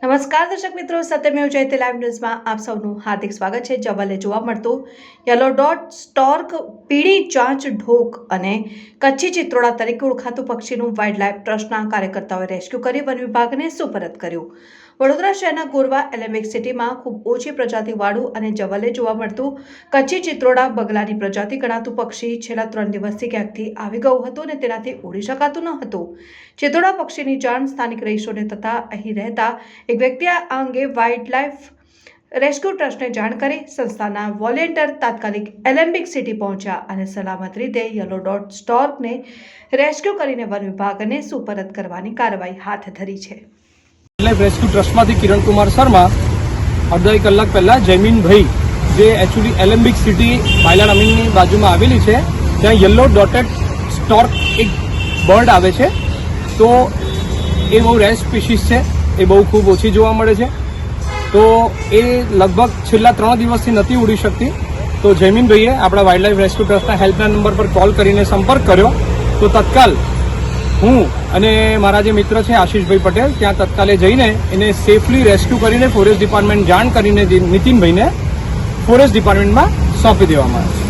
નમસ્કાર દર્શક મિત્રો, સત્યમેવ જયતે લાઈવ ન્યૂઝમાં આપ સૌનું હાર્દિક સ્વાગત છે। જવલ્લે જોવા મળતું યલો ડોટ સ્ટોર્ક પીળી ચાંચ ઢોક અને કચ્છી ચિત્રોડા તરીકે ઓળખાતું પક્ષીનું વાઇલ્ડલાઇફ ટ્રસ્ટના કાર્યકર્તાઓએ રેસ્ક્યુ કરી વન વિભાગને સુપરત કર્યું। વડોદરા શહેરના ગોરવા એલેમ્બિક સિટીમાં ખૂબ ઓછી પ્રજાતિવાળું અને જવલ્લે જોવા મળતું કચ્છી ચિત્રોડા બગલાની પ્રજાતિ ગણાતું પક્ષી છેલ્લા 3 દિવસથી ક્યાંકથી આવી ગયું હતું અને તેનાથી ઉડી શકાતું ન હતું। ચિત્રોડા પક્ષીની જાણ સ્થાનિક રહીશોને થતા અહીં રહેતા એક વ્યક્તિએ આ અંગે વાઇલ્ડલાઇફ રેસ્ક્યુ ટ્રસ્ટને જાણ કરી સંસ્થાના વોલેન્ટિયર તાત્કાલિક એલેમ્બિક સિટી પહોંચ્યા અને સલામત રીતે યલો ડોટ સ્ટોર્કને રેસ્ક્યુ કરીને વન વિભાગને સુપરત કરવાની કાર્યવાહી હાથ ધરી છે। વાઇલ્ડલાઇફ રેસ્ક્યુ ટ્રસ્ટમાંથી કિરણકુમાર શર્મા અડધા કલાક પહેલા જયમીનભાઈ જે એકચ્યુઅલી એલેમ્બિક સિટી બાયલા નમીનની બાજુમાં આવેલી છે ત્યાં યલો ડોટેડ સ્ટોર્ક એક બર્ડ આવે છે, તો એ બહુ રેર સ્પીસીસ છે, એ બહુ ખૂબ ઓછી જોવા મળે છે। તો એ લગભગ છેલ્લા 3 દિવસથી નથી ઉડી શકતી। તો જયમીનભાઈએ આપણા વાઇલ્ડલાઇફ રેસ્ક્યુ ટ્રસ્ટના હેલ્પલાઇન નંબર પર કોલ કરીને સંપર્ક કર્યો, તો તત્કાલ હું અને મારા જે મિત્ર છે આશીષભાઈ પટેલ ત્યાં તત્કાલે જઈને એને સેફલી રેસ્ક્યુ કરીને ફોરેસ્ટ ડિપાર્ટમેન્ટ જાણ કરીને નીતિનભાઈને ફોરેસ્ટ ડિપાર્ટમેન્ટમાં સોંપી દેવામાં આવ્યો।